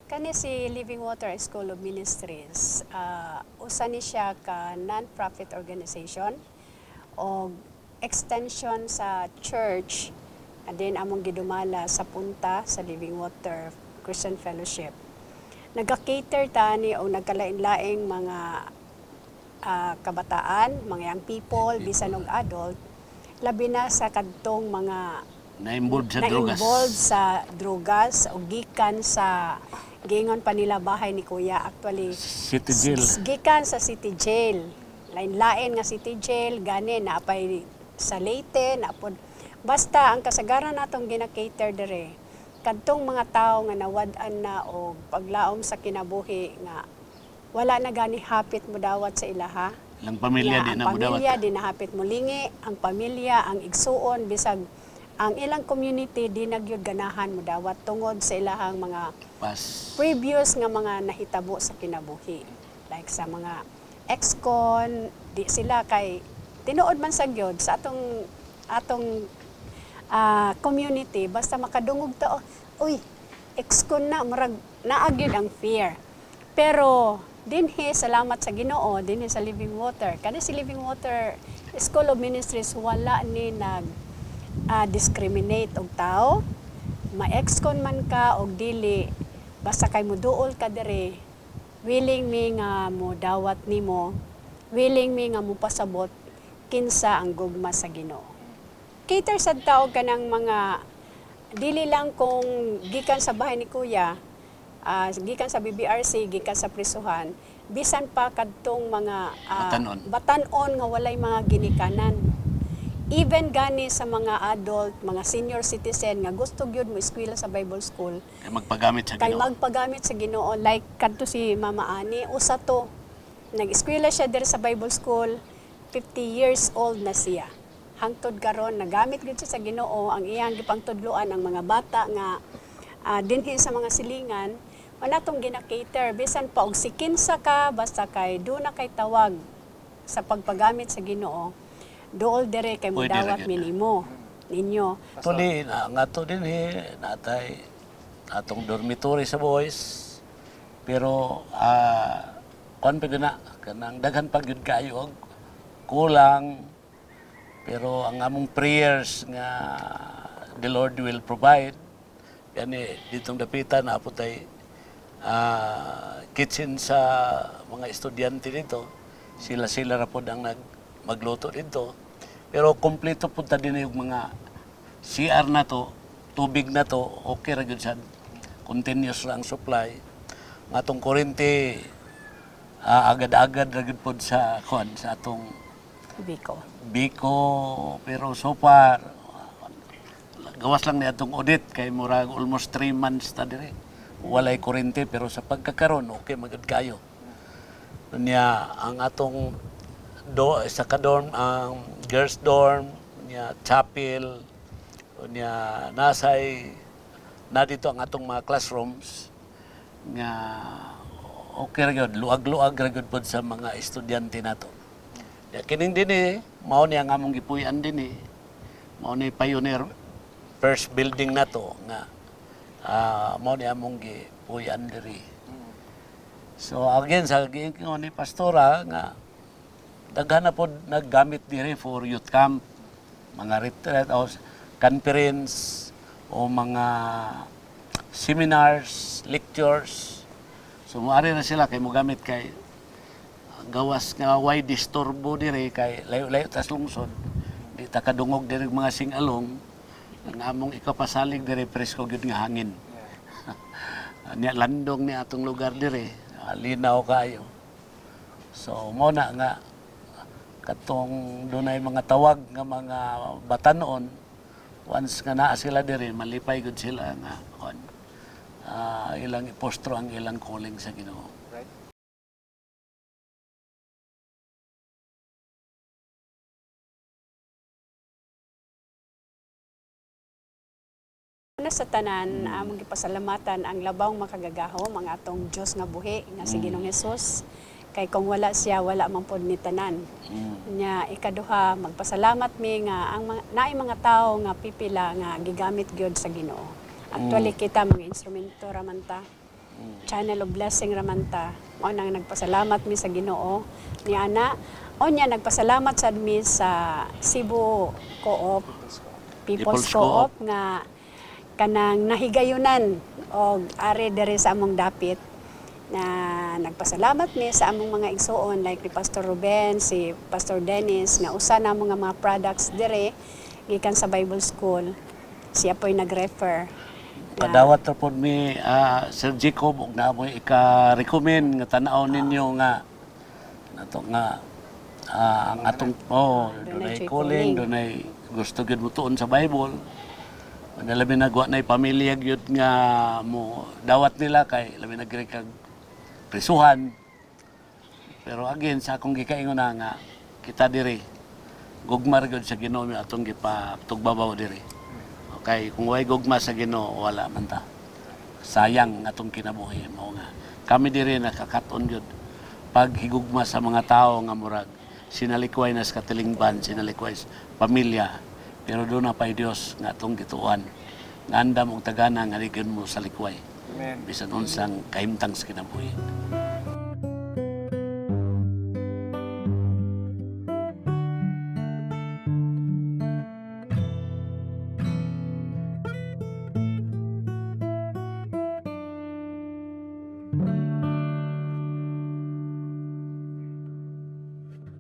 Kani si Living Water School of Ministries, usa ni siya ka non-profit organization o extension sa church and then among gidumala sa punta sa Living Water Christian Fellowship. Nagka-cater tani o nagkalain-laing mga kabataan, mga young people, bisan og adult, labi na sa kadtong mga Na-involved sa drogas. na-involved sa drogas o gikan sa gingon pa nila bahay ni Kuya actually City jail. gikan sa city jail, lain-lain nga city jail gani naapay sa Leyte napod basta ang kasagaran natong gina-cater dire kadtong mga tawo nga nawad-an na og paglaom sa kinabuhi nga wala na gani hapit mo dawat sa ilaha. Ilang pamilya di na Ang mo dawat. pamilya di nahapit mo lingi, ang pamilya, ang igsuon bisag ang ilang community di nagyud ganahan mo dawat tungod sa ilahang mga Pas. previous nga mga nahitabo sa kinabuhi. Like sa mga ex-con, di sila kay tinuod man sa gyud sa atong community basta makadungog ta uy ex-con na murag naagyud ang fear. Pero dinhi salamat sa Ginoo dinhi sa Living Water kani si Living Water School of Ministries wala ni discriminate og tao, ma-ex-con man ka og dili, basta kay muduol ka dire, willing mi nga mo dawat nimo, willing mi nga mo pasabot kinsa ang gugma sa Ginoo. Cater sad tao kanang mga dili lang kung gikan sa bahay ni Kuya, gikan sa BBRC, gikan sa prisuhan, bisan pa kadtong mga batanon nga walay mga ginikanan. Even gani sa mga adult, mga senior citizen nga gusto gyud mo eskwela sa Bible School, Kay magpagamit sa kay Ginoo. magpagamit sa Ginoo like kadto si Mama Ani, usa to. Nag-eskwela siya diri sa Bible School, 50 years old na siya. Hangtod karon nagamit gyud siya sa Ginoo ang iyang gipangtudloan ang mga bata nga dinhi sa mga silingan, wala tong gina-cater bisan pa og sikinsa ka basta kay do na kay tawag sa pagpagamit sa Ginoo. Dool dire kay Pwede modawat ra gyud na. minimo ninyo. Actually, nga to din natay atong dormitory sa boys. Pero kon pa na kanang daghan pag yun kayo og kulang. Pero ang among prayers nga the Lord will provide. Yani ditong dapitan na po tay kitchen sa mga estudyante dito. Sila ra po ang magluto dito. Pero kompleto punta din yung mga CR na to, tubig na to, okay ra gyud sad. Continuous lang supply. Nga atong kuryente agad-agad ra gyud pod sa sa atong Biko, pero so far gawas lang ni atong audit kay murag almost 3 months ta dire. Walay kuryente pero sa pagkakaron okay magud kayo. Unya ang atong sa ka-dorm, ang girls dorm, unya chapel, unya nasay na dito ang atong mga classrooms nga okay ra gyud, luag-luag ra gyud pod sa mga estudyante nato. Ya kining dinhi mao ni ang among gipuy-an dinhi. Mao ni pioneer first building nato nga mao ni among gipuy-an diri. So again sa giingon ni pastora nga daghan na po naggamit diri for youth camp, mga retreat o conference o mga seminars, lectures. So moari na sila kay mogamit kay gawas nga way disturbo diri kay layo-layo tas lungsod. Di ta kadungog diri mga singalong ang among ikapasalig diri presko gyud nga hangin. Nya landong ni atong lugar diri, linaw kayo. So mo na nga katong dunay mga tawag nga mga batanon once nga naa sila diri malipay gud sila nga ilang ipostro ang ilang calling sa Ginoo. Una sa tanan, among gipasalamatan ang labang makagagaho mga atong Dios nga buhi nga si Ginoong Hesus. Kay kung wala siya, wala man pod ni tanan. Nya ikaduha, magpasalamat mi nga ang naay mga tawo nga pipila nga gigamit gyud sa Ginoo. Actually kita mga instrumento ra man ta. channel of blessing ramanta. O nang nagpasalamat mi sa Ginoo ni ana. O niya nagpasalamat sad mi sa Cebu Co-op, People's People's Co-op nga kanang nahigayunan og are dere sa among dapit na nagpasalamat mi sa among mga igsuon like ni Pastor Ruben, si Pastor Dennis nga usa na mga products dire gikan sa Bible School. Siya po'y nag-refer. Padawat ra pod mi Sir Jacob ug na mo ika-recommend nga tan-aw ninyo nga nato nga ang atong dunay calling, dunay gusto gyud mo tuon sa Bible. Labi nagwa na pamilya gyud nga mo dawat nila kay labi nagre kag prisuhan. Pero again sa akong gikaingon na nga kita diri gugmar gyud sa Ginoo mi atong gipatugbabaw diri. Okay, kung way gugma sa Ginoo wala man ta. Sayang atong kinabuhi mao nga kami diri nakakaton gyud pag higugma sa mga tao nga murag sinalikway na sa katilingban, sinalikway sa pamilya. Pero doon na pa'y Diyos nga atong gituan. Nga andam og tagana nga ligyan mo sa likway. Amen. Bisan unsang kahimtang sa kinabuhi.